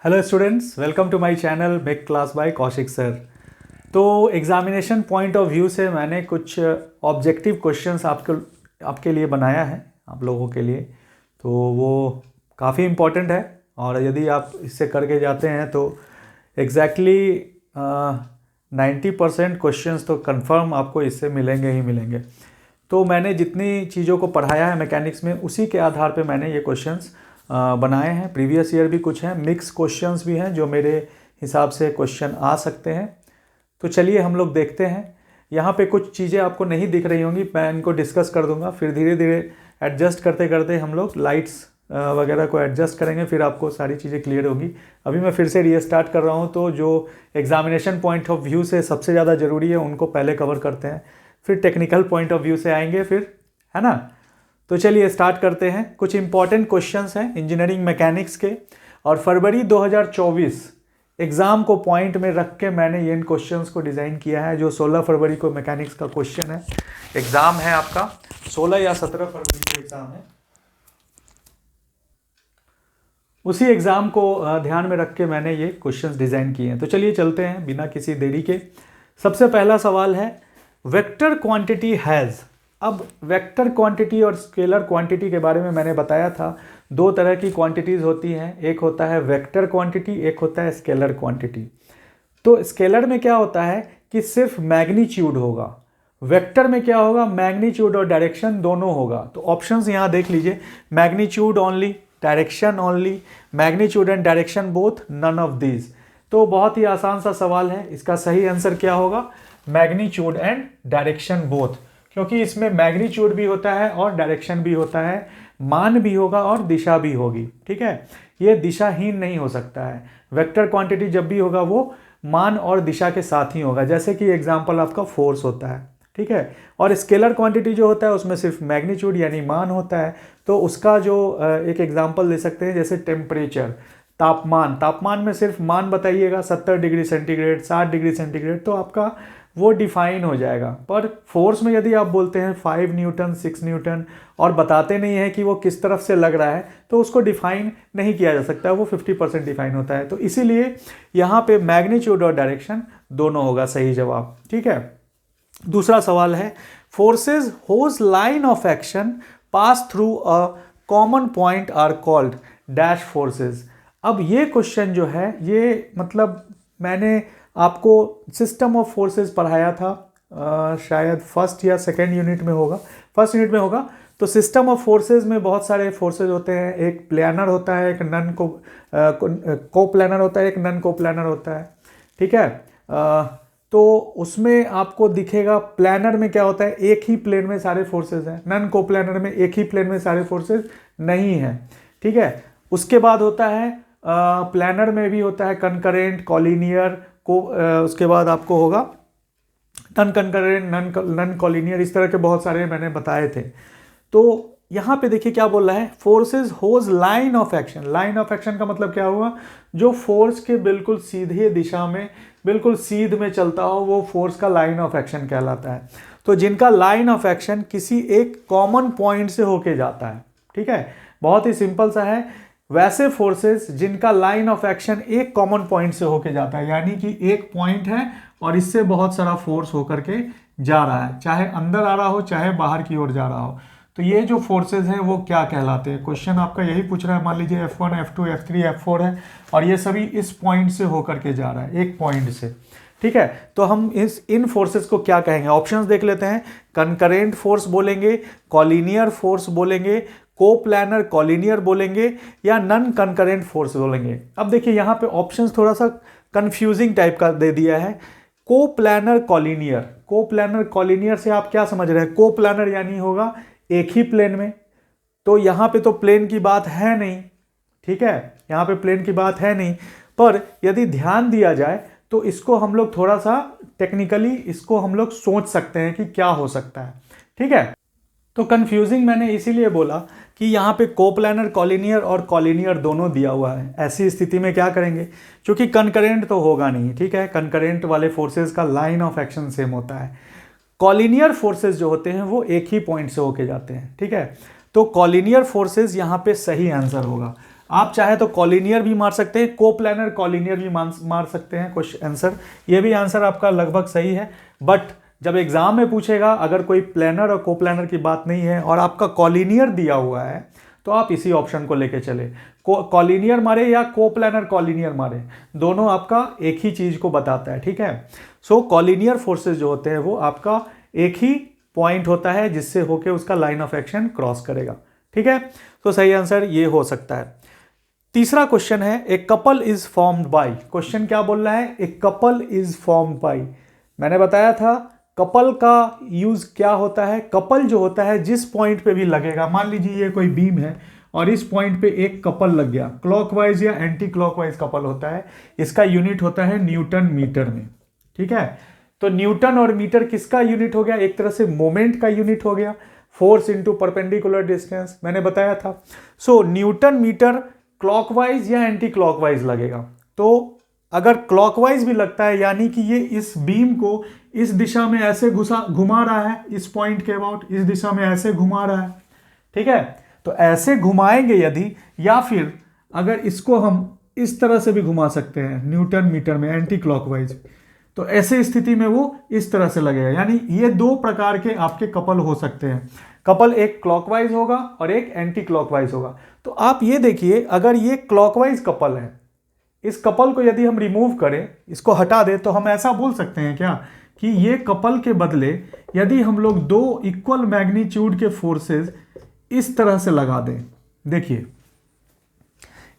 Hello students, welcome to my channel make class by Kaushik sir. तो examination point of view से मैंने कुछ objective questions आपके लिए बनाया है, आप लोगों के लिए। तो वो काफ़ी इम्पोर्टेंट है और यदि आप इससे करके जाते हैं तो एग्जैक्टली 90% क्वेश्चंस तो कंफर्म आपको इससे मिलेंगे ही मिलेंगे। तो मैंने जितनी चीज़ों को पढ़ाया है मैकेनिक्स में, उसी के आधार पे मैंने ये क्वेश्चंस बनाए हैं। प्रीवियस ईयर भी कुछ हैं, मिक्स क्वेश्चंस भी हैं जो मेरे हिसाब से क्वेश्चन आ सकते हैं। तो चलिए हम लोग देखते हैं। यहाँ पे कुछ चीज़ें आपको नहीं दिख रही होंगी, मैं इनको डिस्कस कर दूंगा, फिर धीरे धीरे एडजस्ट करते करते हम लोग लाइट्स वगैरह को एडजस्ट करेंगे, फिर आपको सारी चीज़ें क्लियर होगी। अभी मैं फिर से रीस्टार्ट कर रहा हूँ, तो जो एग्जामिनेशन पॉइंट ऑफ व्यू से सबसे ज़्यादा ज़रूरी है उनको पहले कवर करते हैं, फिर टेक्निकल पॉइंट ऑफ व्यू से आएंगे, फिर है ना। तो चलिए स्टार्ट करते हैं। कुछ इंपॉर्टेंट क्वेश्चंस हैं इंजीनियरिंग मैकेनिक्स के, और फरवरी 2024 एग्ज़ाम को पॉइंट में रख के मैंने इन क्वेश्चंस को डिज़ाइन किया है। जो 16 फरवरी को मैकेनिक्स का क्वेश्चन है, एग्ज़ाम है आपका 16 या 17 फरवरी को एग्ज़ाम है, उसी एग्ज़ाम को ध्यान में रख के मैंने ये क्वेश्चंस डिज़ाइन किए हैं। तो चलिए चलते हैं बिना किसी देरी के। सबसे पहला सवाल है, वेक्टर क्वांटिटी हैज़। अब वेक्टर क्वांटिटी और स्केलर क्वांटिटी के बारे में मैंने बताया था, दो तरह की क्वांटिटीज़ होती हैं, एक होता है वेक्टर क्वांटिटी, एक होता है स्केलर क्वांटिटी। तो स्केलर में क्या होता है कि सिर्फ मैग्नीट्यूड होगा, वेक्टर में क्या होगा, मैग्नीट्यूड और डायरेक्शन दोनों होगा। तो ऑप्शंस यहाँ देख लीजिए, magnitude only, direction only, magnitude and direction both, none of these. तो बहुत ही आसान सा सवाल है, इसका सही आंसर क्या होगा, मैग्नीट्यूड एंड डायरेक्शन बोथ, क्योंकि इसमें मैग्नीट्यूड भी होता है और डायरेक्शन भी होता है, मान भी होगा और दिशा भी होगी। ठीक है, ये दिशाहीन नहीं हो सकता है। वेक्टर क्वांटिटी जब भी होगा वो मान और दिशा के साथ ही होगा, जैसे कि एग्जांपल आपका फोर्स होता है। ठीक है, और स्केलर क्वांटिटी जो होता है उसमें सिर्फ मैग्नीट्यूड यानी मान होता है। तो उसका जो एक एग्जांपल दे सकते हैं, जैसे टेम्परेचर, तापमान, तापमान में सिर्फ मान बताइएगा 70 डिग्री सेंटीग्रेड, 60 डिग्री सेंटीग्रेड, तो आपका वो डिफाइन हो जाएगा। पर फोर्स में यदि आप बोलते हैं 5 न्यूटन, 6 न्यूटन और बताते नहीं है कि वो किस तरफ से लग रहा है, तो उसको डिफाइन नहीं किया जा सकता, वो 50% डिफाइन होता है। तो इसीलिए यहाँ पे मैग्नीट्यूड और डायरेक्शन दोनों होगा सही जवाब। ठीक है, दूसरा सवाल है, forces whose line of action pass through a common point are called dash forces. अब ये क्वेश्चन जो है, ये मतलब मैंने आपको सिस्टम ऑफ फोर्सेस पढ़ाया था, शायद फर्स्ट या सेकेंड यूनिट में होगा, फर्स्ट यूनिट में होगा। तो सिस्टम ऑफ फोर्सेस में बहुत सारे फोर्सेस होते हैं, एक प्लानर होता है, एक नन को प्लानर होता है, एक नन को प्लानर होता है। ठीक है, तो उसमें आपको दिखेगा प्लानर में क्या होता है, एक ही प्लेन में सारे फोर्सेस हैं, नन को प्लानर में एक ही प्लेन में सारे फोर्सेस नहीं हैं। ठीक है, उसके बाद होता है प्लानर में भी होता है कंकरेंट, कॉलिनियर को, उसके बाद आपको होगा नन कंकरेंट, नन कॉलिनियर, इस तरह के बहुत सारे मैंने बताए थे। तो यहाँ पे देखिए क्या बोल रहा है, forces whose line of action. Line of action का मतलब क्या हुआ, जो फोर्स के बिल्कुल सीधे दिशा में, बिल्कुल सीध में चलता हो, वो फोर्स का लाइन ऑफ एक्शन कहलाता है। तो जिनका लाइन ऑफ एक्शन किसी एक कॉमन पॉइंट से होके जाता है। ठीक है, बहुत ही सिंपल सा है। वैसे फोर्सेस जिनका लाइन ऑफ एक्शन एक कॉमन पॉइंट से होके जाता है, यानी कि एक पॉइंट है और इससे बहुत सारा फोर्स होकर के जा रहा है, चाहे अंदर आ रहा हो चाहे बाहर की ओर जा रहा हो, तो ये जो फोर्सेस हैं वो क्या कहलाते हैं। क्वेश्चन आपका यही पूछ रहा है, मान लीजिए F1, F2, F3, F4 है और ये सभी इस पॉइंट से होकर के जा रहा है, एक पॉइंट से। ठीक है, तो हम इन फोर्सेस को क्या कहेंगे, ऑप्शंस देख लेते हैं। कंकरेंट फोर्स बोलेंगे, कॉलिनियर फोर्स बोलेंगे, कोप्लानर कॉलिनियर बोलेंगे, या नन कंकरेंट फोर्स बोलेंगे। अब देखिए यहाँ पे ऑप्शंस थोड़ा सा कंफ्यूजिंग टाइप का दे दिया है। कोप्लानर कॉलिनियर, कोप्लानर कॉलिनियर से आप क्या समझ रहे हैं, कोप्लानर यानी होगा एक ही प्लेन में, तो यहाँ पे तो प्लेन की बात है नहीं। ठीक है, यहाँ पे प्लेन की बात है नहीं, पर यदि ध्यान दिया जाए तो इसको हम लोग थोड़ा सा टेक्निकली इसको हम लोग सोच सकते हैं कि क्या हो सकता है। ठीक है, तो कंफ्यूजिंग मैंने इसीलिए बोला कि यहाँ पे कोप्लानर कॉलिनियर और कॉलिनियर दोनों दिया हुआ है। ऐसी स्थिति में क्या करेंगे, क्योंकि कंकरेंट तो होगा नहीं। ठीक है, कंकरेंट वाले फोर्सेस का लाइन ऑफ एक्शन सेम होता है। कॉलिनियर फोर्सेस जो होते हैं वो एक ही पॉइंट से होके जाते हैं। ठीक है, तो कॉलिनियर फोर्सेस यहाँ पे सही आंसर होगा। आप चाहे तो कॉलिनियर भी मार सकते हैं, कोप्लानर कॉलिनियर भी मार सकते हैं क्वेश्चन आंसर। ये भी आंसर आपका लगभग सही है, बट जब एग्जाम में पूछेगा अगर कोई प्लानर और कोप्लानर की बात नहीं है और आपका कॉलिनियर दिया हुआ है तो आप इसी ऑप्शन को लेके चले। कॉलिनियर मारे या कोप्लानर कॉलिनियर मारे, दोनों आपका एक ही चीज को बताता है, ठीक है। सो कॉलिनियर फोर्सेस जो होते हैं वो आपका एक ही पॉइंट होता है जिससे होके उसका लाइन ऑफ एक्शन क्रॉस करेगा, ठीक है। तो सही आंसर ये हो सकता है। तीसरा क्वेश्चन है a couple is formed by. Question क्या बोल रहा है, a couple is formed by. मैंने बताया था कपल का यूज क्या होता है। कपल जो होता है जिस पॉइंट पे भी लगेगा, मान लीजिए ये कोई बीम है और इस पॉइंट पे एक कपल लग गया, क्लॉकवाइज या एंटी क्लॉकवाइज कपल होता है, इसका यूनिट होता है न्यूटन मीटर में, ठीक है। तो न्यूटन और मीटर किसका यूनिट हो गया, एक तरह से मोमेंट का यूनिट हो गया, फोर्स इंटू परपेंडिकुलर डिस्टेंस मैंने बताया था। सो न्यूटन मीटर क्लॉकवाइज या एंटी क्लॉकवाइज लगेगा। तो अगर क्लॉकवाइज भी लगता है यानी कि ये इस बीम को इस दिशा में ऐसे घुमा रहा है, इस पॉइंट के अबाउट इस दिशा में ऐसे घुमा रहा है, ठीक है। तो ऐसे घुमाएंगे यदि, या फिर अगर इसको हम इस तरह से भी घुमा सकते हैं न्यूटन मीटर में एंटी क्लॉकवाइज, तो ऐसे स्थिति में वो इस तरह से लगेगा। यानी ये दो प्रकार के आपके कपल हो सकते हैं। कपल एक क्लॉकवाइज होगा और एक एंटी क्लॉकवाइज होगा। तो आप ये देखिए, अगर ये क्लॉकवाइज कपल है, इस कपल को यदि हम रिमूव करें, इसको हटा दें, तो हम ऐसा बोल सकते हैं क्या कि ये कपल के बदले यदि हम लोग दो इक्वल मैग्नीट्यूड के फोर्सेस इस तरह से लगा दें, देखिए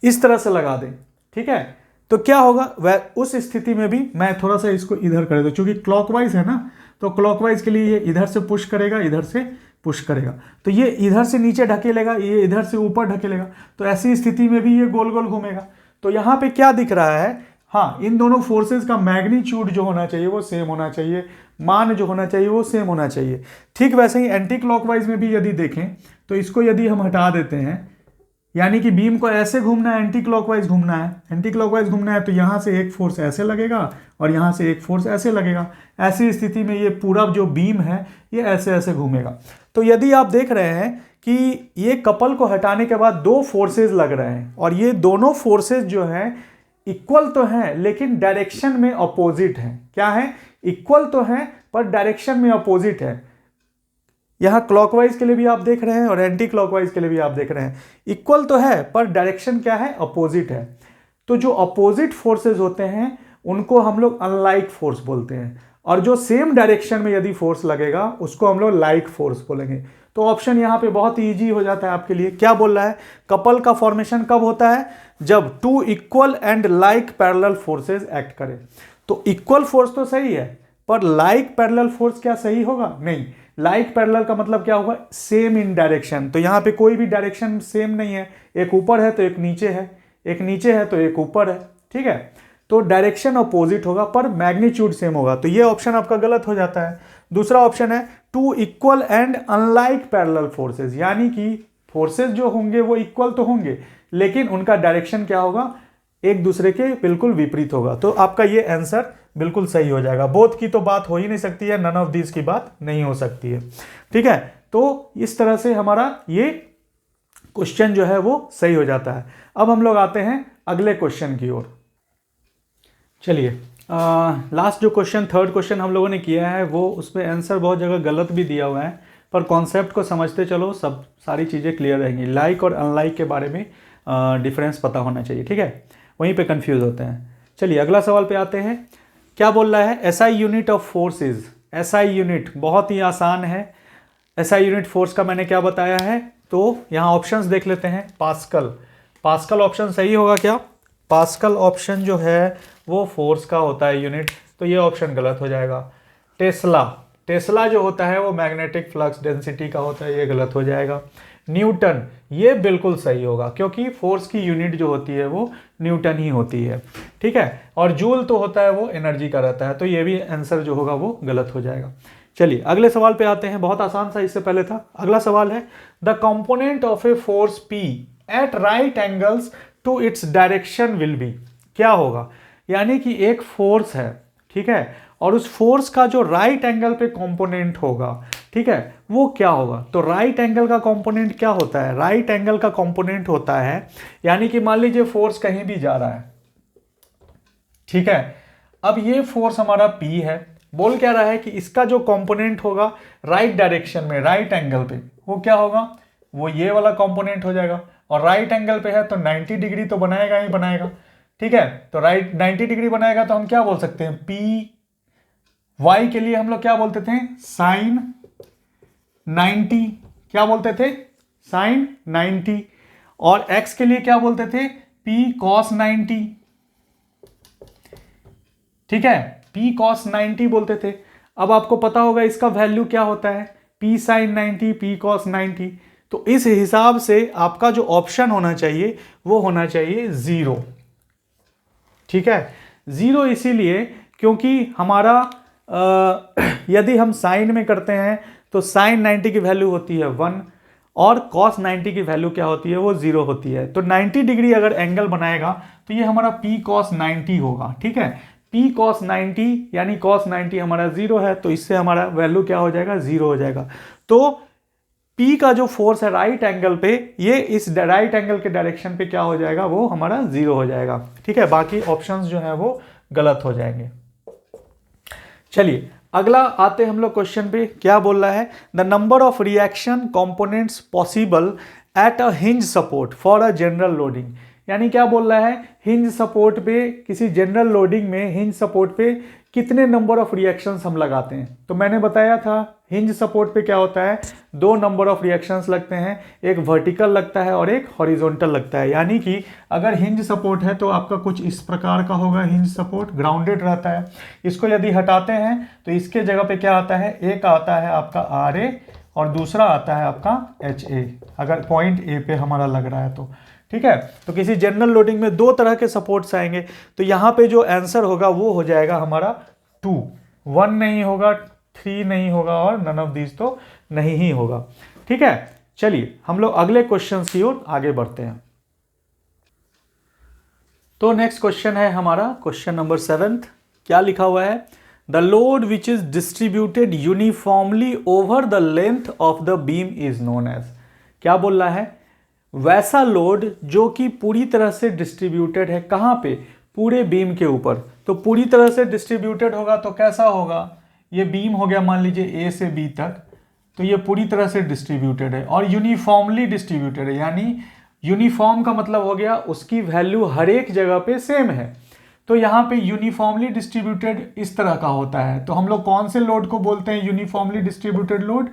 इस तरह से लगा दें, ठीक है, तो क्या होगा, वह उस स्थिति में भी मैं थोड़ा सा इसको इधर कर दूं, क्योंकि क्लॉकवाइज है ना, तो क्लॉकवाइज के लिए ये इधर से पुश करेगा, इधर से पुश करेगा, तो ये इधर से नीचे ढकेलेगा, ये इधर से ऊपर ढकेलेगा, तो ऐसी स्थिति में भी ये गोल गोल घूमेगा। तो यहां पे क्या दिख रहा है, हाँ, इन दोनों फोर्सेस का मैग्नीट्यूड जो होना चाहिए वो सेम होना चाहिए, मान जो होना चाहिए वो सेम होना चाहिए। ठीक वैसे ही एंटी क्लॉकवाइज में भी यदि देखें तो इसको यदि हम हटा देते हैं, यानी कि बीम को ऐसे घूमना है, एंटी क्लॉकवाइज घूमना है, एंटी क्लॉकवाइज घूमना है, तो यहां से एक फोर्स ऐसे लगेगा और यहां से एक फोर्स ऐसे लगेगा। ऐसी स्थिति में ये पूरा जो बीम है ये ऐसे ऐसे घूमेगा। तो यदि आप देख रहे हैं कि ये कपल को हटाने के बाद दो फोर्सेस लग रहे हैं और ये दोनों फोर्सेस जो हैं इक्वल तो हैं लेकिन डायरेक्शन में अपोजिट हैं। क्या है, इक्वल तो हैं पर डायरेक्शन में अपोजिट है। यहां क्लॉकवाइज के लिए भी आप देख रहे हैं और एंटी क्लॉकवाइज के लिए भी आप देख रहे हैं, इक्वल तो है पर डायरेक्शन क्या है, अपोजिट है। तो जो अपोजिट फोर्सेस होते हैं उनको हम लोग अनलाइक फोर्स बोलते हैं, और जो सेम डायरेक्शन में यदि फोर्स लगेगा उसको हम लोग लाइक फोर्स बोलेंगे। तो ऑप्शन यहां पे बहुत इजी हो जाता है आपके लिए। क्या बोल रहा है, कपल का फॉर्मेशन कब होता है, जब two equal and like parallel forces act करें। तो इक्वल फोर्स तो सही है पर लाइक पैरेलल फोर्स क्या सही होगा, नहीं। लाइक पैरेलल का मतलब क्या होगा, सेम इन डायरेक्शन। तो यहां पे कोई भी डायरेक्शन सेम नहीं है, एक ऊपर है तो एक नीचे है, एक नीचे है तो एक ऊपर है, ठीक है। तो डायरेक्शन अपोजिट होगा पर मैग्नीट्यूड सेम होगा, तो ये ऑप्शन आपका गलत हो जाता है। दूसरा ऑप्शन है two equal and unlike parallel forces, यानी कि फोर्सेस जो होंगे वो इक्वल तो होंगे लेकिन उनका डायरेक्शन क्या होगा, एक दूसरे के बिल्कुल विपरीत होगा। तो आपका ये आंसर बिल्कुल सही हो जाएगा। बोथ की तो बात हो ही नहीं सकती है, नन ऑफ दिस की बात नहीं हो सकती है, ठीक है। तो इस तरह से हमारा ये क्वेश्चन जो है वो सही हो जाता है। अब हम लोग आते हैं अगले क्वेश्चन की ओर। चलिए, लास्ट जो क्वेश्चन, थर्ड क्वेश्चन हम लोगों ने किया है वो उसमें आंसर बहुत जगह गलत भी दिया हुआ है, पर कॉन्सेप्ट को समझते चलो सब सारी चीज़ें क्लियर रहेंगी। लाइक और अनलाइक के बारे में डिफरेंस पता होना चाहिए, ठीक है, वहीं पे कंफ्यूज होते हैं। चलिए अगला सवाल पे आते हैं। क्या बोल रहा है, SI unit of forces. SI unit बहुत ही आसान है। एसआई यूनिट फोर्स का मैंने क्या बताया है, तो यहाँ ऑप्शंस देख लेते हैं। पास्कल, पास्कल ऑप्शन सही होगा क्या, पास्कल ऑप्शन जो है वो फोर्स का होता है यूनिट, तो ये ऑप्शन गलत हो जाएगा। टेस्ला, टेस्ला जो होता है वो मैग्नेटिक फ्लक्स डेंसिटी का होता है, ये गलत हो जाएगा। न्यूटन, ये बिल्कुल सही होगा क्योंकि फोर्स की यूनिट जो होती है वो न्यूटन ही होती है, ठीक है। और जूल तो होता है वो एनर्जी का रहता है, तो ये भी आंसर जो होगा वो गलत हो जाएगा। चलिए अगले सवाल पे आते हैं, बहुत आसान सा इससे पहले था। अगला सवाल है, the component of a force P at right angles to its direction will be. क्या होगा, यानी कि एक फोर्स है, ठीक है, और उस फोर्स का जो राइट एंगल पे कंपोनेंट होगा ठीक है, वो क्या होगा? तो राइट एंगल का कंपोनेंट क्या होता है? राइट एंगल का कंपोनेंट होता है, यानी कि मान लीजिए फोर्स कहीं भी जा रहा है, ठीक है, अब ये फोर्स हमारा P है, बोल क्या रहा है कि इसका जो कंपोनेंट होगा राइट डायरेक्शन में, राइट एंगल पे, वो क्या होगा? वो ये वाला कंपोनेंट हो जाएगा। और राइट एंगल पे है तो 90 डिग्री तो बनाएगा ही बनाएगा, ठीक है। तो राइट 90 डिग्री बनाएगा तो हम क्या बोल सकते हैं? P वाई के लिए हम लोग क्या बोलते थे? साइन 90, क्या बोलते थे? साइन 90। और x के लिए क्या बोलते थे? P cos 90, ठीक है, P cos 90 बोलते थे। अब आपको पता होगा इसका वैल्यू क्या होता है? P sin 90, P cos 90। तो इस हिसाब से आपका जो ऑप्शन होना चाहिए वो होना चाहिए 0, ठीक है। 0 इसीलिए क्योंकि हमारा यदि हम साइन में करते हैं तो साइन 90 की वैल्यू होती है 1 और कॉस 90 की वैल्यू क्या होती है? वो 0 होती है। तो 90 डिग्री अगर एंगल बनाएगा तो ये हमारा P cos 90 होगा, ठीक है। P cos 90 यानी cos 90 हमारा 0 है, तो इससे हमारा वैल्यू क्या हो जाएगा? 0 हो जाएगा। तो P का जो फोर्स है राइट एंगल पे, ये इस राइट एंगल के डायरेक्शन पे क्या हो जाएगा? वो हमारा 0 हो जाएगा, ठीक है। बाकी ऑप्शंस जो है वो गलत हो जाएंगे। चलिए अगला आते हम लोग क्वेश्चन पे। क्या बोल रहा है? The number of reaction components possible at a hinge support for a general loading. यानी क्या बोल रहा है? हिंज सपोर्ट पे, किसी जनरल लोडिंग में हिंज सपोर्ट पे कितने नंबर ऑफ रिएक्शंस हम लगाते हैं। तो मैंने बताया था हिंज सपोर्ट पे क्या होता है? 2 नंबर ऑफ रिएक्शंस लगते हैं, एक वर्टिकल लगता है और एक हॉरिजॉन्टल लगता है। यानी कि अगर हिंज सपोर्ट है तो आपका कुछ इस प्रकार का होगा, हिंज सपोर्ट ग्राउंडेड रहता है। इसको यदि हटाते हैं तो इसके जगह पे क्या आता है? एक आता है आपका RA और दूसरा आता है आपका HA, अगर पॉइंट A पे हमारा लग रहा है तो, ठीक है। तो किसी जनरल लोडिंग में 2 तरह के सपोर्ट्स आएंगे, तो यहां पे जो आंसर होगा वो हो जाएगा हमारा 2, 1 नहीं होगा, 3 नहीं होगा और नन ऑफ दीज तो नहीं ही होगा, ठीक है। चलिए हम लोग अगले क्वेश्चन की ओर आगे बढ़ते हैं। तो नेक्स्ट क्वेश्चन है हमारा क्वेश्चन नंबर 7। क्या लिखा हुआ है? The load which is distributed uniformly over the length of the beam is known as. क्या बोल रहा है? वैसा लोड जो कि पूरी तरह से डिस्ट्रीब्यूटेड है, कहां पे? पूरे बीम के ऊपर। तो पूरी तरह से डिस्ट्रीब्यूटेड होगा तो कैसा होगा? ये बीम हो गया मान लीजिए A से B तक, तो ये पूरी तरह से डिस्ट्रीब्यूटेड है और यूनिफॉर्मली डिस्ट्रीब्यूटेड है। यानी यूनिफॉर्म का मतलब हो गया उसकी वैल्यू हर एक जगह पे सेम है। तो यहाँ पे यूनिफॉर्मली डिस्ट्रीब्यूटेड इस तरह का होता है। तो हम लोग कौन से लोड को बोलते हैं? यूनिफॉर्मली डिस्ट्रीब्यूटेड लोड,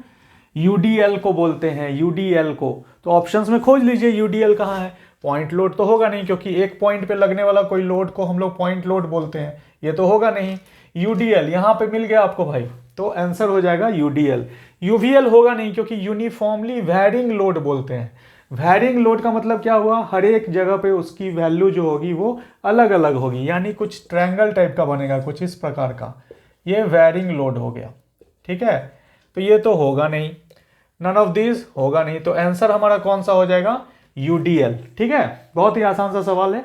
UDL को बोलते हैं, UDL को। तो ऑप्शंस में खोज लीजिए UDL कहाँ है। पॉइंट लोड तो होगा नहीं, क्योंकि एक पॉइंट पे लगने वाला कोई लोड को हम लोग पॉइंट लोड बोलते हैं, ये तो होगा नहीं। UDL यहाँ पे मिल गया आपको भाई, तो आंसर हो जाएगा UDL। UVL होगा नहीं, क्योंकि यूनिफॉर्मली वैरिंग लोड बोलते हैं। वैरिंग लोड का मतलब क्या हुआ? हर एक जगह पे उसकी वैल्यू जो होगी वो अलग अलग होगी, यानी कुछ ट्रायंगल टाइप का बनेगा, कुछ इस प्रकार का। ये वैरिंग लोड हो गया, ठीक है। तो ये तो होगा नहीं, नन ऑफ दिस होगा नहीं, तो आंसर हमारा कौन सा हो जाएगा? UDL, ठीक है। बहुत ही आसान सा सवाल है।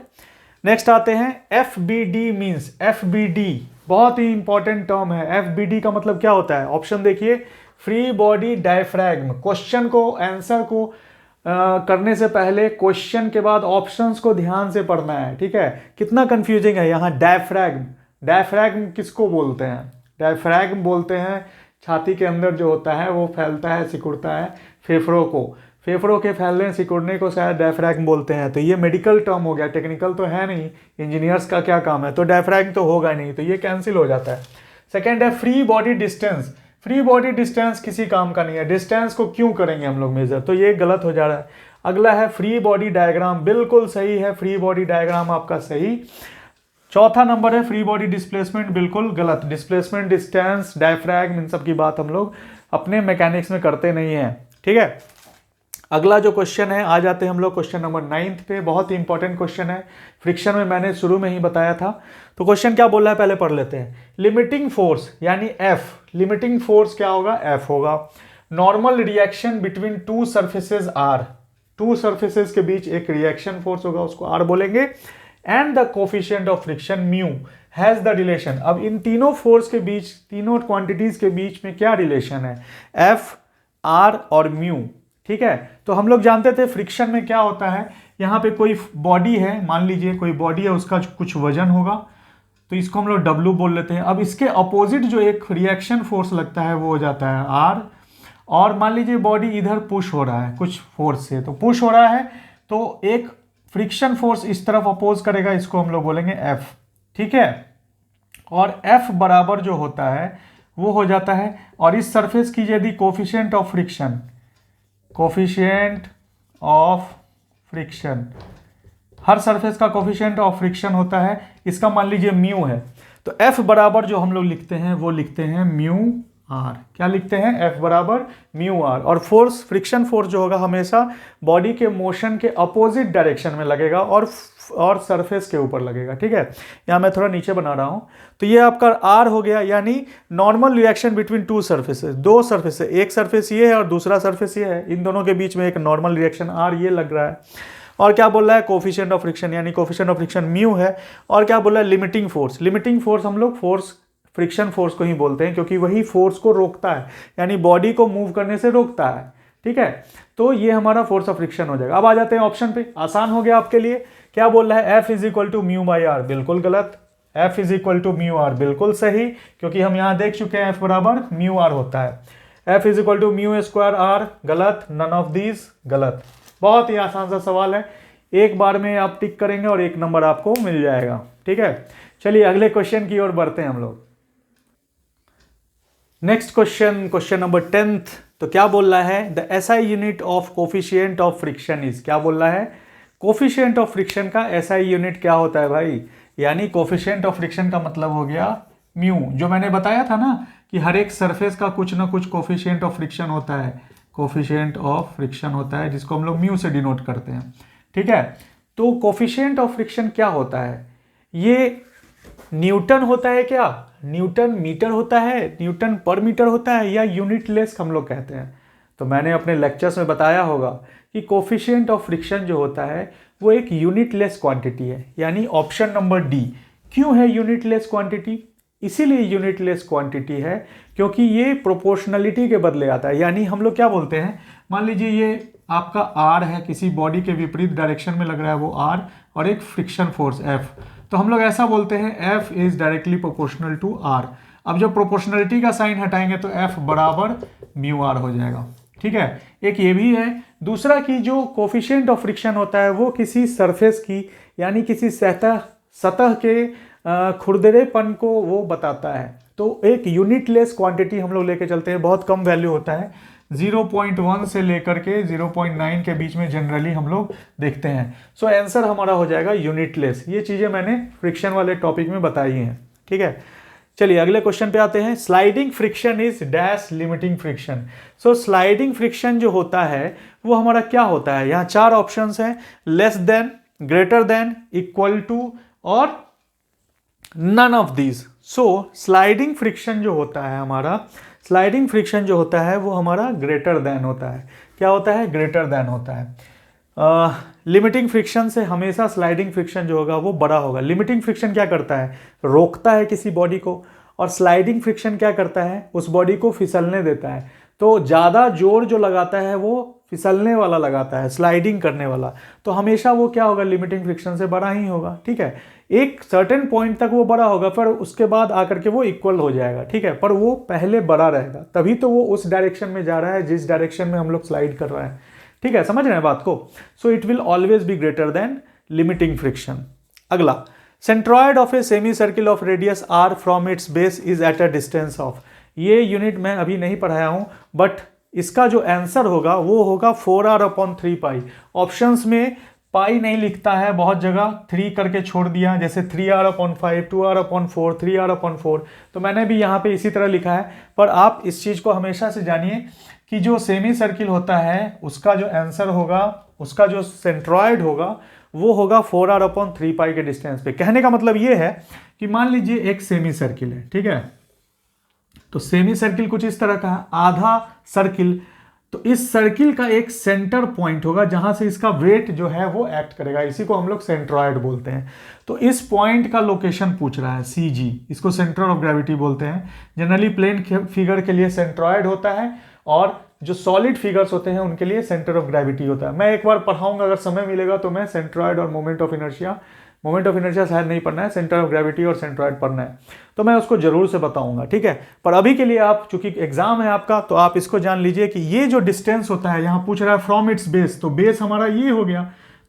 नेक्स्ट आते हैं FBD मींस। FBD बहुत ही इंपॉर्टेंट टर्म है। FBD का मतलब क्या होता है? ऑप्शन देखिए, फ्री बॉडी डायफ्रैगम। क्वेश्चन को, आंसर को करने से पहले क्वेश्चन के बाद ऑप्शंस को ध्यान से पढ़ना है, ठीक है। कितना कंफ्यूजिंग है यहाँ। डायफ्रैगम, डायफ्रैगम किसको बोलते हैं? डायफ्रैगम बोलते हैं छाती के अंदर जो होता है वो फैलता है, सिकुड़ता है, फेफड़ों को, फेफड़ों के फैलने सिकुड़ने को शायद डायफ्रैगम बोलते हैं। तो ये मेडिकल टर्म हो गया, टेक्निकल तो है नहीं, इंजीनियर्स का क्या काम है। तो डायफ्रैगम तो होगा नहीं, तो ये कैंसिल हो जाता है। सेकेंड है free body distance. Free body distance किसी काम का नहीं है, डिस्टेंस को क्यों करेंगे हम लोग मेजर, तो ये गलत हो जा रहा है। अगला है फ्री बॉडी डायग्राम, बिल्कुल सही है, फ्री बॉडी डायग्राम आपका सही। चौथा नंबर है फ्री बॉडी डिस्प्लेसमेंट, बिल्कुल गलत। डिस्प्लेसमेंट, डिस्टेंस, डायफ्रैगम, इन सब की बात हम लोग अपने मैकेनिक्स में करते नहीं हैं, ठीक है। अगला जो क्वेश्चन है, आ जाते हैं हम लोग क्वेश्चन नंबर 9 पे। बहुत ही इंपॉर्टेंट क्वेश्चन है, फ्रिक्शन में मैंने शुरू में ही बताया था। तो क्वेश्चन क्या बोल रहा है पहले पढ़ लेते हैं। लिमिटिंग फोर्स यानी F, लिमिटिंग फोर्स क्या होगा? F होगा। Normal reaction between two surfaces R, two surfaces के बीच एक रिएक्शन फोर्स होगा, उसको R बोलेंगे। And the coefficient of friction mu has the relation. अब इन तीनों फोर्स के बीच, तीनों क्वांटिटीज के बीच में क्या रिलेशन है, एफ, आर और म्यू। ठीक है, तो हम लोग जानते थे फ्रिक्शन में क्या होता है, यहाँ पे कोई बॉडी है, मान लीजिए कोई बॉडी है, उसका कुछ वजन होगा, तो इसको हम लोग W बोल लेते हैं। अब इसके अपोजिट जो एक रिएक्शन फोर्स लगता है वो हो जाता है R, और मान लीजिए बॉडी इधर पुश हो रहा है कुछ फोर्स से, तो पुश हो रहा है तो एक फ्रिक्शन फोर्स इस तरफ अपोज करेगा, इसको हम लोग बोलेंगे F। ठीक है, और F बराबर जो होता है वो हो जाता है, और इस सरफेस की यदि coefficient of friction, coefficient of friction, her surface का कोफिशिएंट ऑफ फ्रिक्शन होता है, इसका मान लीजिए म्यू है, तो F बराबर जो हम लोग लिखते हैं वो लिखते हैं म्यू आर। क्या लिखते हैं, F बराबर म्यू आर। और फोर्स, फ्रिक्शन फोर्स जो होगा हमेशा बॉडी के मोशन के अपोजिट डायरेक्शन में लगेगा और सरफेस के ऊपर लगेगा। ठीक है, यहाँ मैं थोड़ा नीचे बना रहा हूँ, तो ये आपका R हो गया, यानी normal reaction between two surfaces, दो सर्फेस है, एक सर्फेस ये है और दूसरा सर्फेस ये है, इन दोनों के बीच में एक नॉर्मल रिएक्शन R ये लग रहा है। और क्या बोल रहा है, कोफिशिएंट ऑफ फ्रिक्शन, यानी कोफिशिएंट ऑफ फ्रिक्शन म्यू है। और क्या बोल रहा है, लिमिटिंग फोर्स। लिमिटिंग फोर्स हम लोग फोर्स, फ्रिक्शन फोर्स को ही बोलते हैं, क्योंकि वही फोर्स को रोकता है, यानी बॉडी को मूव करने से रोकता है। ठीक है, तो ये हमारा फोर्स ऑफ फ्रिक्शन हो जाएगा। अब आ जाते हैं ऑप्शन पे, आसान हो गया आपके लिए। क्या बोल रहा है, F is equal to mu by R, बिल्कुल गलत। F is equal to mu R बिल्कुल सही, क्योंकि हम यहाँ देख चुके हैं F बराबर म्यू आर होता है। F is equal to mu square R, गलत। नन ऑफ दीज गलत। बहुत ही आसान सा सवाल है, एक बार में आप टिक करेंगे और 1 नंबर आपको मिल जाएगा। ठीक है, चलिए अगले क्वेश्चन की ओर बढ़ते हैं हम लोग। Next question, question number 10th। तो क्या बोल रहा है, the SI unit of coefficient of friction is. क्या बोल रहा है, कोफिशिएंट ऑफ फ्रिक्शन का एसआई यूनिट क्या होता है भाई, यानी कोफिशिएंट ऑफ फ्रिक्शन का मतलब हो गया म्यू। जो मैंने बताया था ना कि हर एक सरफेस का कुछ ना कुछ कोफिशिएंट ऑफ फ्रिक्शन होता है, कोफिशिएंट ऑफ फ्रिक्शन होता है, जिसको हम लोग म्यू से डिनोट करते हैं। ठीक है, तो कोफिशिएंट ऑफ फ्रिक्शन क्या होता है, ये न्यूटन होता है क्या, न्यूटन मीटर होता है, न्यूटन पर मीटर होता है, या यूनिटलेस हम लोग कहते हैं। तो मैंने अपने लेक्चर्स में बताया होगा कि कोफिशिएंट ऑफ फ्रिक्शन जो होता है वो एक यूनिटलेस क्वांटिटी है, यानी ऑप्शन नंबर डी। क्यों है यूनिटलेस क्वांटिटी, इसीलिए यूनिटलेस क्वांटिटी है क्योंकि ये प्रोपोर्शनलिटी के बदले आता है। यानी हम लोग क्या बोलते हैं, मान लीजिए ये आपका आर है, किसी बॉडी के विपरीत डायरेक्शन में लग रहा है वो आर, और एक फ्रिक्शन फोर्स एफ, तो हम लोग ऐसा बोलते हैं F is directly proportional to R. अब जब प्रोपोर्शनलिटी का साइन हटाएंगे तो एफ बराबर म्यू आर हो जाएगा। ठीक है, एक ये भी है। दूसरा कि जो कोफिशिएंट ऑफ फ्रिक्शन होता है वो किसी सरफेस की, यानी किसी सतह के खुरदरेपन को वो बताता है। तो एक यूनिटलेस क्वांटिटी हम लोग लेके चलते हैं, बहुत कम वैल्यू होता है, 0.1 से लेकर के 0.9 के बीच में जनरली हम लोग देखते हैं। सो आंसर हमारा हो जाएगा यूनिटलेस। ये चीज़ें मैंने फ्रिक्शन वाले टॉपिक में बताई हैं। ठीक है, चलिए अगले क्वेश्चन पे आते हैं। Sliding friction is dash limiting friction. So sliding friction जो होता है वो हमारा क्या होता है, यहाँ 4 ऑप्शंस हैं, less than, greater than, equal to और none of these. So sliding friction जो होता है हमारा, स्लाइडिंग फ्रिक्शन जो होता है वो हमारा ग्रेटर देन होता है। क्या होता है, ग्रेटर देन होता है। लिमिटिंग फ्रिक्शन से हमेशा स्लाइडिंग फ्रिक्शन जो होगा वो बड़ा होगा। लिमिटिंग फ्रिक्शन क्या करता है, रोकता है किसी बॉडी को, और स्लाइडिंग फ्रिक्शन क्या करता है, उस बॉडी को फिसलने देता है। तो ज़्यादा जोर जो लगाता है वो फिसलने वाला लगाता है, स्लाइडिंग करने वाला, तो हमेशा वो क्या होगा, लिमिटिंग फ्रिक्शन से बड़ा ही होगा। ठीक है, एक सर्टेन पॉइंट तक वो बड़ा होगा, फिर उसके बाद आकर के वो इक्वल हो जाएगा। ठीक है, पर वो पहले बड़ा रहेगा, तभी तो वो उस डायरेक्शन में जा रहा है जिस डायरेक्शन में हम लोग स्लाइड कर रहे हैं। ठीक है, समझ रहे हैं बात को। So it will always be greater than limiting friction. अगला, centroid of a semi circle of radius R from its base is at a distance of. ये यूनिट मैं अभी नहीं पढ़ाया हूं, बट इसका जो आंसर होगा वो होगा 4r/3 पाई। ऑप्शंस में पाई नहीं लिखता है, बहुत जगह 3 करके छोड़ दिया, जैसे 3r/5, 2r/4, 3r/4, तो मैंने भी यहाँ पे इसी तरह लिखा है। पर आप इस चीज़ को हमेशा से जानिए कि जो सेमी सर्किल होता है उसका जो आंसर होगा, उसका जो सेंट्रॉयड होगा वो होगा 4r/3 पाई के डिस्टेंस पे। कहने का मतलब ये है कि मान लीजिए एक सेमी सर्किल है, ठीक है, तो सेमी सर्किल कुछ इस तरह का है, आधा सर्किल तो इस सर्किल का एक सेंटर पॉइंट होगा जहां से इसका वेट जो है वो एक्ट करेगा, इसी को हम लोग सेंट्रॉयड बोलते हैं। तो इस पॉइंट का लोकेशन पूछ रहा है CG, इसको सेंटर ऑफ ग्रेविटी बोलते हैं। जनरली प्लेन फिगर के लिए सेंट्रॉयड होता है और जो सॉलिड फिगर्स होते हैं उनके लिए सेंटर ऑफ ग्रेविटी होता है। मैं एक बार पढ़ाऊंगा, अगर समय मिलेगा तो मैं सेंट्रॉयड और मोमेंट ऑफ इनर्शिया शायद नहीं पढ़ना है, सेंटर ऑफ ग्रेविटी और सेंट्रॉयड पढ़ना है, तो मैं उसको जरूर से बताऊंगा, ठीक है। पर अभी के लिए आप, चूंकि एग्जाम है आपका, तो आप इसको जान लीजिए कि ये जो डिस्टेंस होता है, यहाँ पूछ रहा है फ्रॉम इट्स बेस, तो बेस हमारा ये हो गया,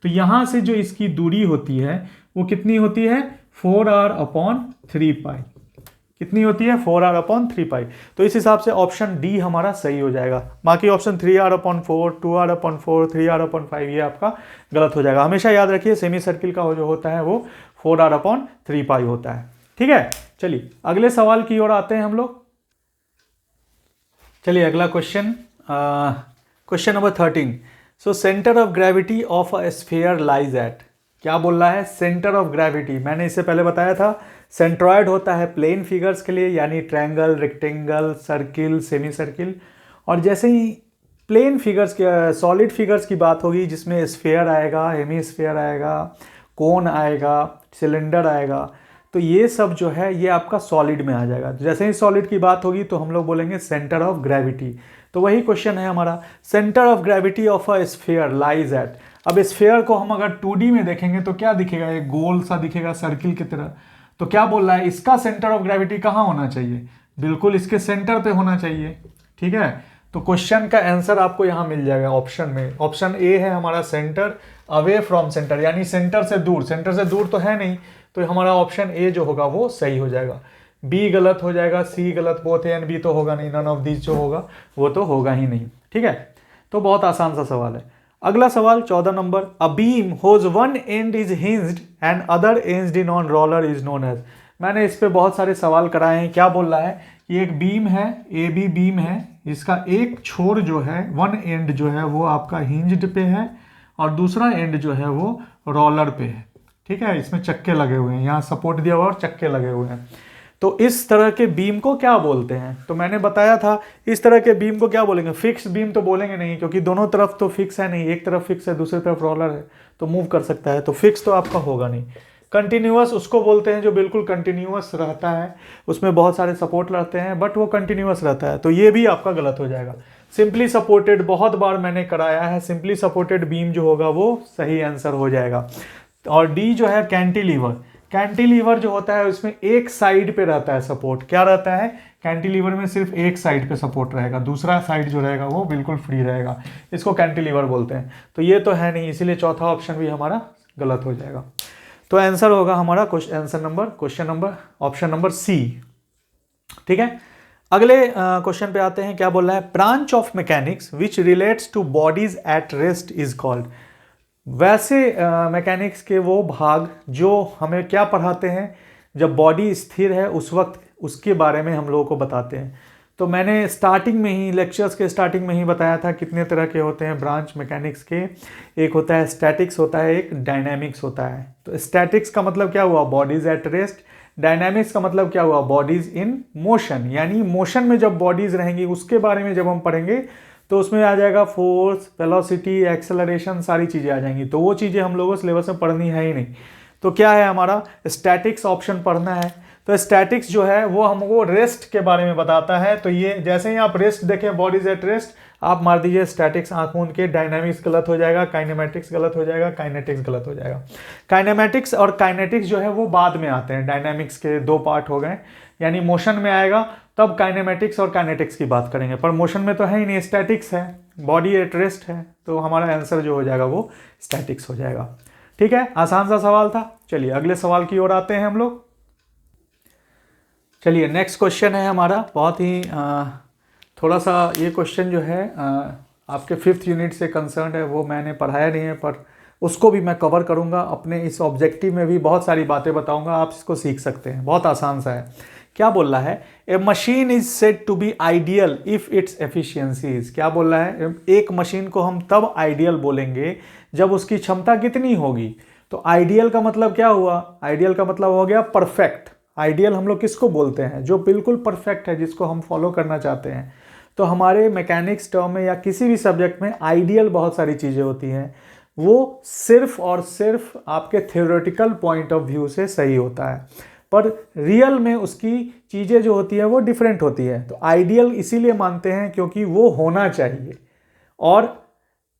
तो यहां से जो इसकी दूरी होती है वो कितनी होती है, 4r/3π। कितनी होती है, 4r/3π। तो इस हिसाब से ऑप्शन डी हमारा सही हो जाएगा। बाकी ऑप्शन 3r/4, 2r/4, 3r/5 ये आपका गलत हो जाएगा। हमेशा याद रखिए सेमी सर्किल का जो होता है वो 4r/3π होता है, ठीक है। चलिए अगले सवाल की ओर आते हैं हम लोग। चलिए अगला question, question number 13। So centre of gravity of a sphere lies at. क्या बोल रहा है, सेंटर ऑफ ग्रेविटी। मैंने इससे पहले बताया था सेंट्रॉयड होता है प्लेन फिगर्स के लिए, यानी triangle, rectangle, circle, semi circle. और जैसे ही प्लेन फिगर्स के, सॉलिड फिगर्स की बात होगी जिसमें स्फीयर आएगा, हेमीस्फीयर आएगा, कोन आएगा, सिलेंडर आएगा, तो ये सब जो है ये आपका सॉलिड में आ जाएगा। जैसे ही सॉलिड की बात होगी तो हम लोग बोलेंगे सेंटर ऑफ ग्रेविटी। तो वही क्वेश्चन है हमारा, centre of gravity of a sphere lies at. अब स्फीयर को हम अगर 2D में देखेंगे तो क्या दिखेगा, एक गोल सा दिखेगा सर्किल की तरह। तो क्या बोल रहा है, इसका सेंटर ऑफ ग्रेविटी कहाँ होना चाहिए, बिल्कुल इसके सेंटर पे होना चाहिए, ठीक है। तो क्वेश्चन का आंसर आपको यहाँ मिल जाएगा ऑप्शन में। ऑप्शन ए है हमारा सेंटर अवे फ्रॉम सेंटर, यानी सेंटर से दूर। सेंटर से दूर तो है नहीं, तो हमारा ऑप्शन ए जो होगा वो सही हो जाएगा। बी गलत हो जाएगा, सी गलत, बोथ ए एंड बी तो होगा नहीं, नन ऑफ दीज जो होगा वो तो होगा ही नहीं, ठीक है। तो बहुत आसान सा सवाल है। अगला सवाल 14 number, a beam whose one end is hinged and other end in on roller is known as. मैंने इस पे बहुत सारे सवाल कराए हैं। क्या बोल रहा है कि एक बीम है, ए बी बीम है, इसका एक छोर जो है, वन एंड जो है वो आपका हिंज्ड पे है और दूसरा एंड जो है वो रोलर पे है, ठीक है। इसमें चक्के लगे हुए हैं, यहाँ सपोर्ट दिया हुआ और चक्के लगे हुए हैं। तो इस तरह के बीम को क्या बोलते हैं, तो मैंने बताया था इस तरह के बीम को क्या बोलेंगे, फिक्स बीम तो बोलेंगे नहीं, क्योंकि दोनों तरफ तो फिक्स है नहीं, एक तरफ फिक्स है दूसरी तरफ रोलर है तो मूव कर सकता है, तो फिक्स तो आपका होगा नहीं। कंटिन्यूअस उसको बोलते हैं जो बिल्कुल कंटिन्यूअस रहता है, उसमें बहुत सारे सपोर्ट रहते हैं बट वो कंटिन्यूअस रहता है, तो ये भी आपका गलत हो जाएगा। सिंपली सपोर्टेड बहुत बार मैंने कराया है, सिंपली सपोर्टेड बीम जो होगा वो सही आंसर हो जाएगा। और डी जो है कैंटिलीवर। कैंटिलीवर जो होता है उसमें एक साइड पे रहता है सपोर्ट। क्या रहता है, कैंटिलीवर में सिर्फ एक साइड पे सपोर्ट रहेगा, दूसरा साइड जो रहेगा वो बिल्कुल फ्री रहेगा, इसको कैंटिलीवर बोलते हैं। तो ये तो है नहीं, इसीलिए चौथा ऑप्शन भी हमारा गलत हो जाएगा। तो आंसर होगा हमारा question number option number C, ठीक है। अगले क्वेश्चन पे आते हैं। क्या बोल रहा है, branch of mechanics which relates two bodies at rest is called. वैसे मैकेनिक्स के वो भाग जो हमें क्या पढ़ाते हैं, जब बॉडी स्थिर है उस वक्त उसके बारे में हम लोगों को बताते हैं। तो मैंने स्टार्टिंग में ही, लेक्चर्स के स्टार्टिंग में ही बताया था कितने तरह के होते हैं ब्रांच मैकेनिक्स के। एक होता है स्टैटिक्स होता है, एक डायनामिक्स होता है। तो स्टैटिक्स का मतलब क्या हुआ, बॉडीज एट रेस्ट। डायनामिक्स का मतलब क्या हुआ, बॉडीज इन मोशन, यानी मोशन में जब बॉडीज रहेंगी उसके बारे में जब हम पढ़ेंगे तो उसमें आ जाएगा फोर्स, वेलोसिटी, एक्सेलरेशन, सारी चीज़ें आ जाएंगी। तो वो चीज़ें हम लोगों को सिलेबस में पढ़नी है ही नहीं। तो क्या है हमारा, स्टैटिक्स ऑप्शन पढ़ना है। तो स्टैटिक्स जो है वो हमको रेस्ट के बारे में बताता है। तो ये जैसे ही आप रेस्ट देखें, बॉडीज एट रेस्ट, आप मार दीजिए स्टैटिक्स आंख मूंद के। डायनामिक्स गलत हो जाएगा, काइनेमेटिक्स गलत हो जाएगा, काइनेटिक्स गलत हो जाएगा। काइनेमेटिक्स और काइनेटिक्स जो है वो बाद में आते हैं। डायनामिक्स के दो पार्ट हो गए, यानी मोशन में आएगा तब काइनेमेटिक्स और काइनेटिक्स की बात करेंगे, पर मोशन में तो है ही नहीं, स्टैटिक्स है, बॉडी एट रेस्ट है, तो हमारा आंसर जो हो जाएगा वो स्टैटिक्स हो जाएगा। ठीक है, आसान सा सवाल था। चलिए अगले सवाल की ओर आते हैं हम लोग। चलिए नेक्स्ट क्वेश्चन है हमारा, बहुत ही थोड़ा सा ये क्वेश्चन जो है आपके 5th यूनिट से कंसर्न है, वो मैंने पढ़ाया नहीं है पर उसको भी मैं कवर करूंगा अपने इस ऑब्जेक्टिव में, भी बहुत सारी बातें बताऊंगा, आप इसको सीख सकते हैं, बहुत आसान सा है। क्या बोल रहा है, a machine is said to be ideal if its efficiency is. क्या बोल रहा है, एक मशीन को हम तब आइडियल बोलेंगे जब उसकी क्षमता कितनी होगी। तो आइडियल का मतलब क्या हुआ, आइडियल का मतलब हो गया परफेक्ट। आइडियल हम लोग किसको बोलते हैं, जो बिल्कुल परफेक्ट है, जिसको हम फॉलो करना चाहते हैं। तो हमारे मैकेनिक्स टर्म में या किसी भी सब्जेक्ट में आइडियल बहुत सारी चीज़ें होती हैं, वो सिर्फ और सिर्फ आपके थ्योरेटिकल पॉइंट ऑफ व्यू से सही होता है, पर रियल में उसकी चीज़ें जो होती है वो डिफरेंट होती है। तो आइडियल इसीलिए मानते हैं क्योंकि वो होना चाहिए, और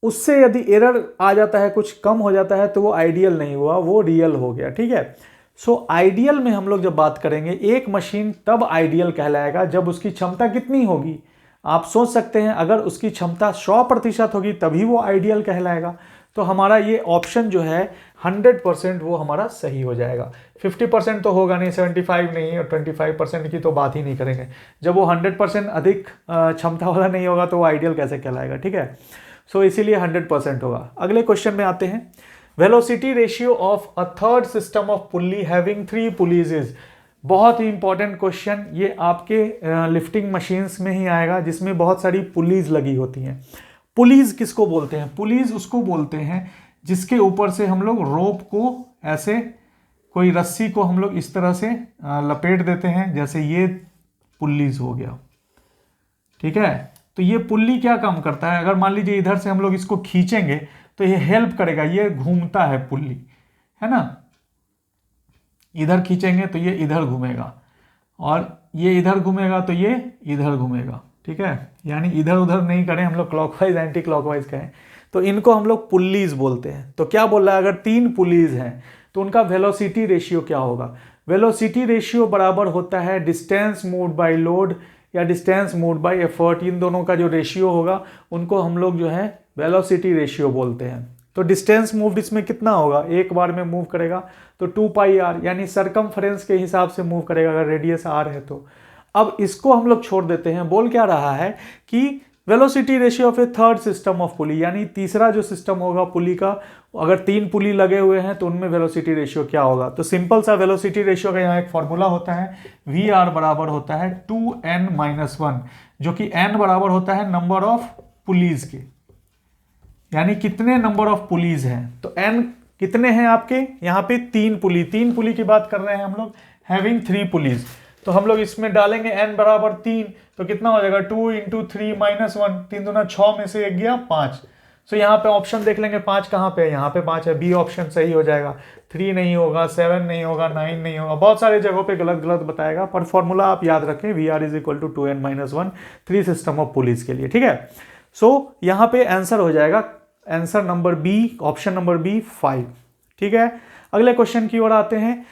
उससे यदि एरर आ जाता है, कुछ कम हो जाता है, तो वो आइडियल नहीं हुआ, वो रियल हो गया। ठीक है। सो आइडियल में हम लोग जब बात करेंगे, एक मशीन तब आइडियल कहलाएगा जब उसकी क्षमता कितनी होगी। आप सोच सकते हैं अगर उसकी क्षमता 100% होगी तभी वो आइडियल कहलाएगा। तो हमारा ये ऑप्शन जो है 100% वो हमारा सही हो जाएगा। 50% तो होगा नहीं, 75 नहीं, और 25% की तो बात ही नहीं करेंगे। जब वो 100% अधिक क्षमता वाला नहीं होगा तो वो आइडियल कैसे कहलाएगा। ठीक है। सो इसीलिए 100% होगा। अगले क्वेश्चन में आते हैं। Velocity ratio of a third system of pulley having 3 pulleys is. बहुत ही इंपॉर्टेंट क्वेश्चन, ये आपके लिफ्टिंग मशीन्स में ही आएगा जिसमें बहुत सारी पुलीज लगी होती हैं। पुलीज किसको बोलते हैं? पुलीज उसको बोलते हैं जिसके ऊपर से हम लोग रोप को, ऐसे कोई रस्सी को हम लोग इस तरह से लपेट देते हैं, जैसे ये पुलीज हो गया। ठीक है। तो ये पुल्ली क्या काम करता है? अगर मान लीजिए इधर से हम लोग इसको खींचेंगे तो ये हेल्प करेगा, ये घूमता है पुल्ली, है ना। इधर खींचेंगे तो ये इधर घूमेगा, और ये इधर घूमेगा तो ये इधर घूमेगा। ठीक है। यानी इधर उधर नहीं करें हम लोग, क्लॉकवाइज एंटी क्लॉकवाइज कहें, तो इनको हम लोग पुल्लीज बोलते हैं। तो क्या बोल रहा है, अगर 3 पुल्लीज हैं तो उनका वेलोसिटी रेशियो क्या होगा? वेलोसिटी रेशियो बराबर होता है डिस्टेंस मूव्ड बाय लोड या डिस्टेंस मूव्ड बाय एफर्ट। इन दोनों का जो रेशियो होगा उनको हम लोग जो है वेलोसिटी रेशियो बोलते हैं। तो डिस्टेंस मूव्ड इसमें कितना होगा? एक बार में मूव करेगा तो 2πr, यानी सरकमफ्रेंस के हिसाब से मूव करेगा अगर रेडियस r है तो। अब इसको हम लोग छोड़ देते हैं। बोल क्या रहा है कि velocity ratio of A third system of pulley, यानी तीसरा जो सिस्टम होगा पुली का, अगर 3 पुली लगे हुए हैं तो उनमें वेलोसिटी रेशियो क्या होगा? तो सिंपल सा वेलोसिटी रेशियो का यहाँ एक फॉर्मूला होता है, VR बराबर होता है 2n-1, जो कि n बराबर होता है नंबर ऑफ पुलीज के, यानी कितने नंबर ऑफ पुलीज हैं। तो n कितने हैं आपके यहाँ पे? 3 पुली। 3 पुली की बात कर रहे हैं हम लोग, हैविंग 3 पुलीज। तो हम लोग इसमें डालेंगे n बराबर 3, तो कितना हो जाएगा? 2 × 3 - 1, 3 दूना 6 में से 1 गया 5। सो यहाँ पे ऑप्शन देख लेंगे 5 कहाँ पे है, यहाँ पे 5 है, बी ऑप्शन सही हो जाएगा। 3 नहीं होगा, 7 नहीं होगा, 9 नहीं होगा, बहुत सारे जगहों पे गलत गलत बताएगा, पर फॉर्मूला आप याद रखें, VR = 2n-1, 3 system of police के लिए। ठीक है। सो यहाँ पे आंसर हो जाएगा, answer number B, option number B 5। ठीक है। अगले क्वेश्चन की ओर आते हैं।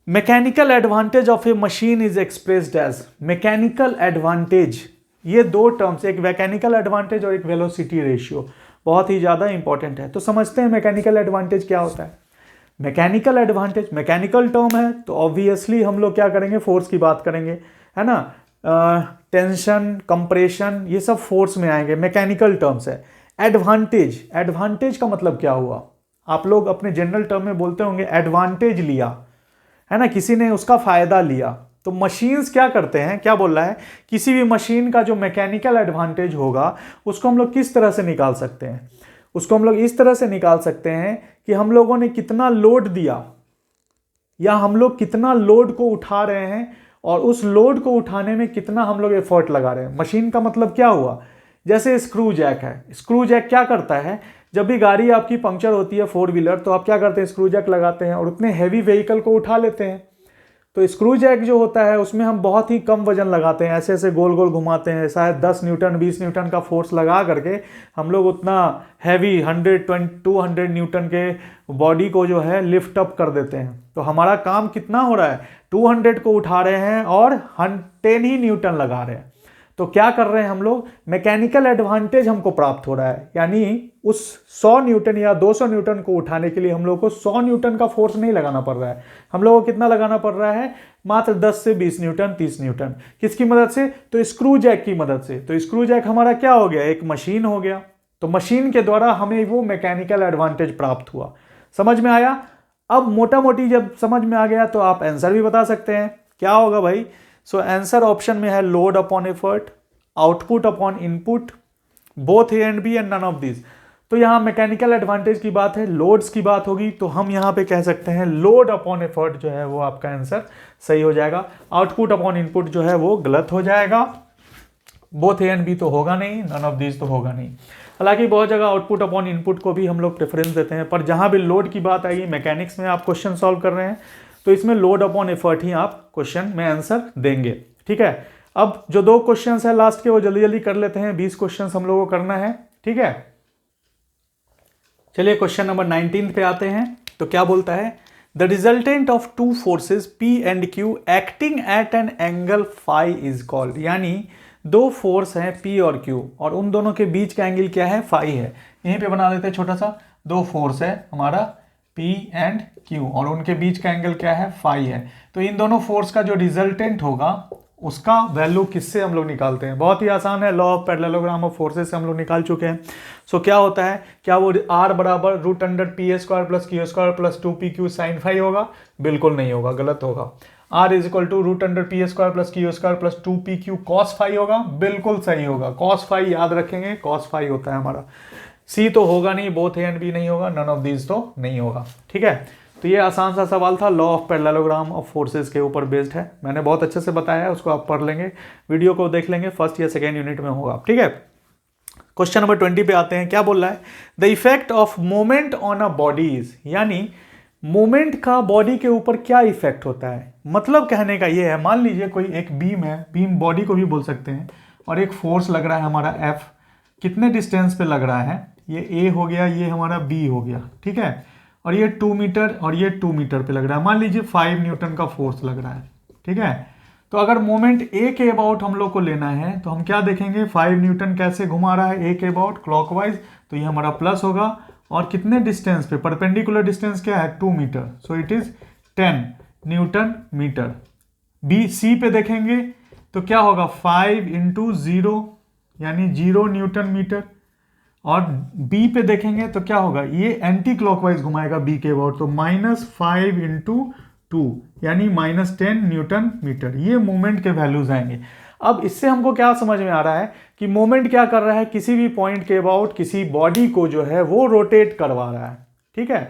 Mechanical advantage of a machine is expressed as. Mechanical advantage, ये 2 टर्म्स, एक मैकेनिकल एडवांटेज और एक वेलोसिटी रेशियो, बहुत ही ज्यादा इंपॉर्टेंट है। तो समझते हैं मैकेनिकल एडवांटेज क्या होता है। मैकेनिकल एडवांटेज, मैकेनिकल टर्म है तो ऑब्वियसली हम लोग क्या करेंगे? फोर्स की बात करेंगे, है ना। टेंशन, कंप्रेशन, ये सब फोर्स में आएंगे, मैकेनिकल टर्म्स है। एडवांटेज, एडवांटेज का मतलब क्या हुआ? आप लोग अपने जनरल टर्म में बोलते होंगे एडवांटेज लिया, है ना, किसी ने उसका फायदा लिया। तो मशीन्स क्या करते हैं, क्या बोल रहा है, किसी भी मशीन का जो मैकेनिकल एडवांटेज होगा उसको हम लोग किस तरह से निकाल सकते हैं? उसको हम लोग इस तरह से निकाल सकते हैं कि हम लोगों ने कितना लोड दिया, या हम लोग कितना लोड को उठा रहे हैं, और उस लोड को उठाने में कितना हम लोग एफर्ट लगा रहे हैं। मशीन का मतलब क्या हुआ? जैसे स्क्रू जैक है, स्क्रू जैक क्या करता है? जब भी गाड़ी आपकी पंक्चर होती है 4 व्हीलर, तो आप क्या करते हैं? स्क्रू जैक लगाते हैं और उतने हैवी व्हीकल को उठा लेते हैं। तो स्क्रू जैक जो होता है उसमें हम बहुत ही कम वजन लगाते हैं, ऐसे ऐसे गोल गोल घुमाते हैं, शायद 10 न्यूटन 20 न्यूटन का फोर्स लगा करके हम लोग उतना हैवी 100-200 न्यूटन के बॉडी को जो है लिफ्ट अप कर देते हैं। तो हमारा काम कितना हो रहा है? 200 को उठा रहे हैं और 10 ही न्यूटन लगा रहे हैं। तो क्या कर रहे हैं हम लोग? मैकेनिकल एडवांटेज हमको प्राप्त हो रहा है, यानी उस 100 न्यूटन या 200 न्यूटन को उठाने के लिए हम लोग को 100 न्यूटन का फोर्स नहीं लगाना पड़ रहा है। हम लोगों को कितना लगाना पड़ रहा है? मात्र 10 से 20 न्यूटन 30 न्यूटन। किसकी मदद से? तो स्क्रू जैक की मदद से। तो स्क्रू जैक हमारा क्या हो गया? एक मशीन हो गया। तो मशीन के द्वारा हमें वो मैकेनिकल एडवांटेज प्राप्त हुआ। समझ में आया? अब मोटा मोटी जब समझ में आ गया तो आप आंसर भी बता सकते हैं। क्या होगा भाई? सो आंसर ऑप्शन में है load upon effort, output upon input, both A and B and none of this. तो यहाँ मैकेनिकल एडवांटेज की बात है, लोड्स की बात होगी, तो हम यहाँ पे कह सकते हैं लोड अपॉन एफर्ट जो है वो आपका आंसर सही हो जाएगा। आउटपुट अपॉन इनपुट जो है वो गलत हो जाएगा। बोथ ए एंड बी तो होगा नहीं, नन ऑफ दीज तो होगा नहीं। हालांकि बहुत जगह आउटपुट अपॉन इनपुट को भी हम लोग प्रेफरेंस देते हैं, पर जहाँ भी लोड की बात आएगी, मैकेनिक्स में आप क्वेश्चन सॉल्व कर रहे हैं तो इसमें लोड अपॉन एफर्ट ही आप क्वेश्चन में आंसर देंगे। ठीक है, अब जो 2 क्वेश्चंस है लास्ट के वो जल्दी जल्दी कर लेते हैं, 20 क्वेश्चंस हम लोगों को करना है। ठीक है, चलिए क्वेश्चन नंबर 19 पे आते हैं। तो क्या बोलता है, the resultant of 2 forces P and Q acting at an angle phi is called. यानी 2 फोर्स हैं P और Q और उन दोनों के बीच का एंगल क्या है, फाई है। यहीं पे बना देते हैं छोटा सा, 2 फोर्स है हमारा P एंड Q और उनके बीच का एंगल क्या है, फाई है। तो इन दोनों फोर्स का जो रिजल्टेंट होगा उसका वैल्यू किससे हम लोग निकालते हैं, बहुत ही आसान है, law of parallelogram of forces से हम लोग निकाल चुके हैं। सो क्या होता है, क्या वो R बराबर √p² plus q² plus 2pq sine phi होगा, बिल्कुल नहीं होगा, गलत होगा। R is equal to √p² plus q² plus 2pq cos phi होगा, बिल्कुल सही होगा, कॉस फाई याद रखेंगे, कॉस फाई होता है हमारा। C तो होगा नहीं, बोथ ए एंड बी नहीं होगा, नन ऑफ दीज तो नहीं होगा। ठीक है, तो ये आसान सा सवाल था, law of parallelogram of forces के ऊपर बेस्ड है, मैंने बहुत अच्छे से बताया है, उसको आप पढ़ लेंगे, वीडियो को देख लेंगे, फर्स्ट या सेकेंड यूनिट में होगा। ठीक है, क्वेश्चन नंबर 20 पे आते हैं। क्या बोल रहा है, the effect of moment on a body is, यानी मोमेंट का बॉडी के ऊपर क्या इफेक्ट होता है। मतलब कहने का ये है, मान लीजिए कोई एक बीम है, बीम बॉडी को भी बोल सकते हैं, और एक फोर्स लग रहा है हमारा F, कितने डिस्टेंस पे लग रहा है, ये A हो गया, ये हमारा B हो गया। ठीक है, और ये 2 मीटर और ये 2 मीटर पे लग रहा है, मान लीजिए 5 न्यूटन का फोर्स लग रहा है। ठीक है, तो अगर मोमेंट A के अबाउट हम लोग को लेना है तो हम क्या देखेंगे, 5 न्यूटन कैसे घुमा रहा है A के अबाउट क्लॉकवाइज, तो ये हमारा प्लस होगा, और कितने डिस्टेंस पे, परपेंडिकुलर डिस्टेंस क्या है, 2 metre, so it is 10 newton metre. C पे देखेंगे तो क्या होगा, 5 × 0 यानी 0 न्यूटन मीटर, और B पे देखेंगे तो क्या होगा, ये एंटी क्लॉकवाइज घुमाएगा B के अबाउट, तो -5 × 2 यानी -10 न्यूटन मीटर। ये मोमेंट के वैल्यूज आएंगे। अब इससे हमको क्या समझ में आ रहा है कि मोमेंट क्या कर रहा है, किसी भी पॉइंट के अबाउट किसी बॉडी को जो है वो रोटेट करवा रहा है। ठीक है,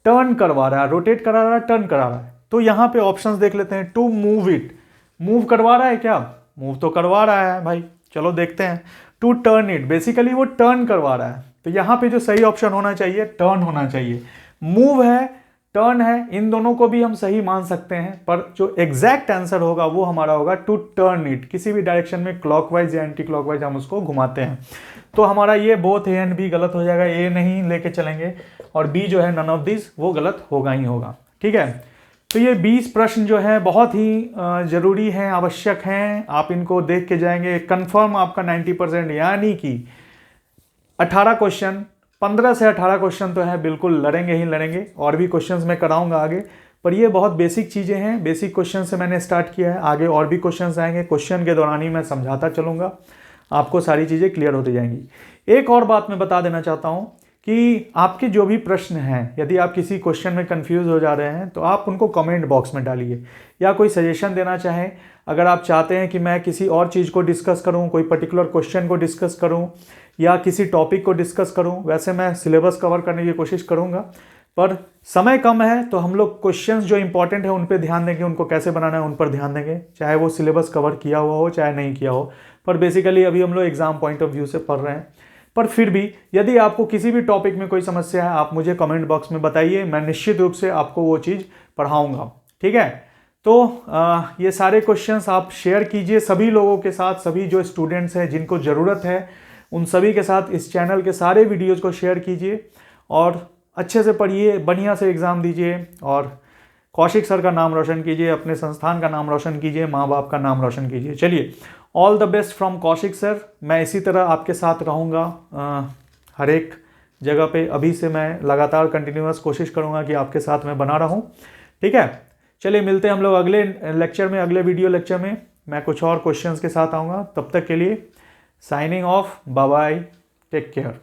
टर्न करवा रहा है, रोटेट करा रहा है, टर्न करा रहा है। तो यहाँ पे ऑप्शंस देख लेते हैं, टू मूव इट, मूव करवा रहा है क्या, मूव तो करवा रहा है भाई, चलो देखते हैं। टू टर्न इट, बेसिकली वो टर्न करवा रहा है, तो यहाँ पे जो सही ऑप्शन होना चाहिए टर्न होना चाहिए। मूव है, टर्न है, इन दोनों को भी हम सही मान सकते हैं, पर जो एग्जैक्ट आंसर होगा वो हमारा होगा टू टर्न इट, किसी भी डायरेक्शन में क्लॉकवाइज या एंटी क्लॉकवाइज हम उसको घुमाते हैं। तो हमारा ये बोथ ए एंड बी गलत हो जाएगा, ए नहीं लेके चलेंगे, और बी जो है नन ऑफ दिस वो गलत होगा ही होगा। ठीक है, तो ये 20 प्रश्न जो है बहुत ही जरूरी हैं, आवश्यक हैं, आप इनको देख के जाएंगे, कंफर्म आपका 90%, यानी कि 18 क्वेश्चन, 15 से 18 क्वेश्चन तो है, बिल्कुल लड़ेंगे ही लड़ेंगे, और भी क्वेश्चंस मैं कराऊंगा आगे, पर ये बहुत बेसिक चीज़ें हैं, बेसिक क्वेश्चन से मैंने स्टार्ट किया है, आगे और भी क्वेश्चंस आएंगे, क्वेश्चन के दौरान ही मैं समझाता चलूँगा, आपको सारी चीज़ें क्लियर होती जाएंगी। एक और बात मैं बता देना चाहता हूँ कि आपके जो भी प्रश्न हैं, यदि आप किसी क्वेश्चन में कंफ्यूज हो जा रहे हैं तो आप उनको कमेंट बॉक्स में डालिए, या कोई सजेशन देना चाहें, अगर आप चाहते हैं कि मैं किसी और चीज़ को डिस्कस करूं, कोई पर्टिकुलर क्वेश्चन को डिस्कस करूं, या किसी टॉपिक को डिस्कस करूं, वैसे मैं सिलेबस कवर करने की कोशिश करूंगा, पर समय कम है तो हम लोग क्वेश्चंस जो इंपॉर्टेंट है उन पर ध्यान देंगे, उनको कैसे बनाना है उन पर ध्यान देंगे, चाहे वो सिलेबस कवर किया हुआ हो चाहे नहीं किया हो, पर बेसिकली अभी हम लोग एग्जाम पॉइंट ऑफ व्यू से पढ़ रहे हैं। पर फिर भी यदि आपको किसी भी टॉपिक में कोई समस्या है, आप मुझे कमेंट बॉक्स में बताइए, मैं निश्चित रूप से आपको वो चीज़ पढ़ाऊंगा। ठीक है, तो ये सारे क्वेश्चंस आप शेयर कीजिए सभी लोगों के साथ, सभी जो स्टूडेंट्स हैं जिनको ज़रूरत है उन सभी के साथ इस चैनल के सारे वीडियोज़ को शेयर कीजिए, और अच्छे से पढ़िए, बढ़िया से एग्ज़ाम दीजिए, और कौशिक सर का नाम रोशन कीजिए, अपने संस्थान का नाम रोशन कीजिए, माँ बाप का नाम रोशन कीजिए। चलिए, all the best from Kaushik sir. मैं इसी तरह आपके साथ रहूँगा हर एक जगह पे, अभी से मैं लगातार कंटिन्यूअस कोशिश करूँगा कि आपके साथ मैं बना रहूँ। ठीक है, चलिए मिलते हैं हम लोग अगले लेक्चर में, अगले वीडियो लेक्चर में मैं कुछ और क्वेश्चंस के साथ आऊँगा। तब तक के लिए signing off, bye bye, take care.